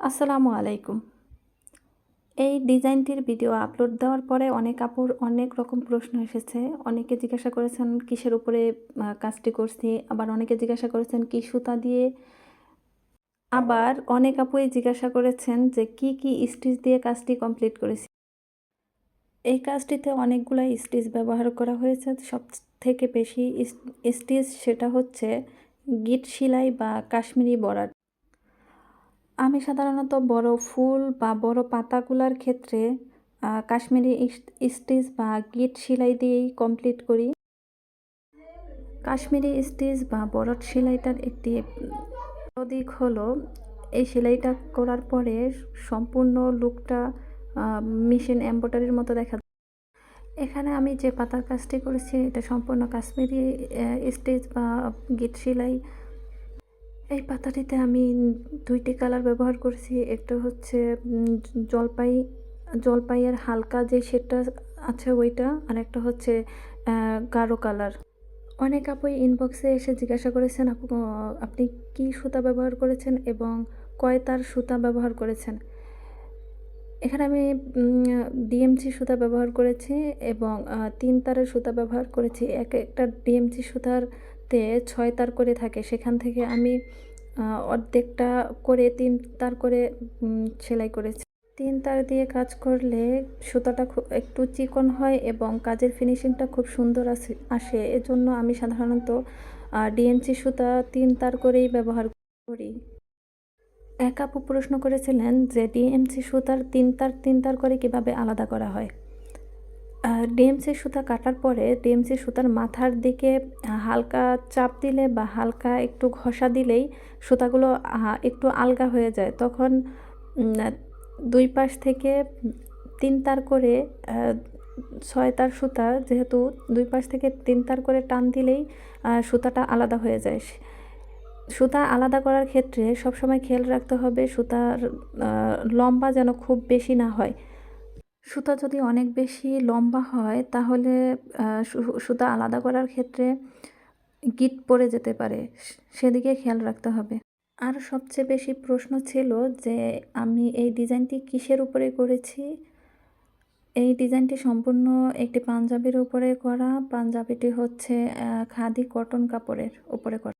আসসালামু আলাইকুম। এই ডিজাইনটির ভিডিও আপলোড দেওয়ার পরে অনেক আপুর অনেক রকম প্রশ্ন এসেছে। অনেকে জিজ্ঞাসা করেছেন কিসের উপরে কাজটি করছি, আবার অনেকে জিজ্ঞাসা করেছেন কি সুতা দিয়ে, আবার অনেক আপুই জিজ্ঞাসা করেছেন যে কি স্টিচ দিয়ে কাজটি কমপ্লিট করেছি। এই কাজটিতে অনেকগুলাই স্টিচ ব্যবহার করা হয়েছে। সবথেকে বেশি স্টিচ সেটা হচ্ছে গিট সেলাই বা কাশ্মীরি বর্ডার। আমি সাধারণত বড় ফুল বা বড় পাতাগুলার ক্ষেত্রে কাশ্মীরি স্টিচ বা গিট সেলাই দিয়েই কমপ্লিট করি। কাশ্মীরি স্টিচ বা বরট সেলাইটার একটি দিক হলো এই সেলাইটা করার পরে সম্পূর্ণ লুকটা মেশিন এমব্রয়ডারির মতো দেখা যায়। এখানে আমি যে পাতার কাজটি করেছি এটা সম্পূর্ণ কাশ্মীরি স্টিচ বা গিট সেলাই। এই পাতাটিতে আমি ২টি কালার ব্যবহার করেছি। একটা হচ্ছে জলপাইয়ের হালকা যে শেডটা আছে ওইটা, আর একটা হচ্ছে গাঢ় কালার। অনেক আপুই ইনবক্সে এসে জিজ্ঞাসা করেছেন আপু আপনি কি সুতা ব্যবহার করেছেন এবং কয় তার সুতা ব্যবহার করেছেন। এখানে আমি ডিএমসি সুতা ব্যবহার করেছি এবং ৩ তারের সুতা ব্যবহার করেছি। একটা ডিএমসি সুতারতে ৬ তার করে থাকে, সেখান থেকে আমি অর্ধেকটা করে ৩ তার করে সেলাই করেছি। ৩ তার দিয়ে কাজ করলে সুতাটা একটু চিকন হয় এবং কাজের ফিনিশিংটা খুব সুন্দর আসে। এজন্য আমি সাধারণত ডিএমসি সুতা ৩ তার করেই ব্যবহার করি। এক আপু প্রশ্ন করেছিলেন যে ডিএমসি সুতার ৩ তার করে কিভাবে আলাদা করা হয়। ডিএমসি সুতা কাটার পরে ডিএমসি সুতার মাথার দিকে হালকা চাপ দিলে বা হালকা একটু ঘষা দিলেই সুতাগুলো একটু আলগা হয়ে যায়। তখন ২ পাশ থেকে ৩ তার করে ৬ তার সুতা, যেহেতু ২ পাশ থেকে ৩ তার করে টান দিলেই সুতাটা আলাদা হয়ে যায়। সুতা আলাদা করার ক্ষেত্রে সবসময় খেয়াল রাখতে হবে সুতার লম্বা যেন খুব বেশি না হয়। সুতা যদি অনেক বেশি লম্বা হয় তাহলে সুতা আলাদা করার ক্ষেত্রে গিঁট পড়ে যেতে পারে, সেদিকে খেয়াল রাখতে হবে। আর সবচেয়ে বেশি প্রশ্ন ছিল যে আমি এই ডিজাইনটি কিসের উপরে করেছি। এই ডিজাইনটি সম্পূর্ণ একটি পাঞ্জাবির উপরে করা। পাঞ্জাবিটি হচ্ছে খাদি কটন কাপড়ের উপরে করা।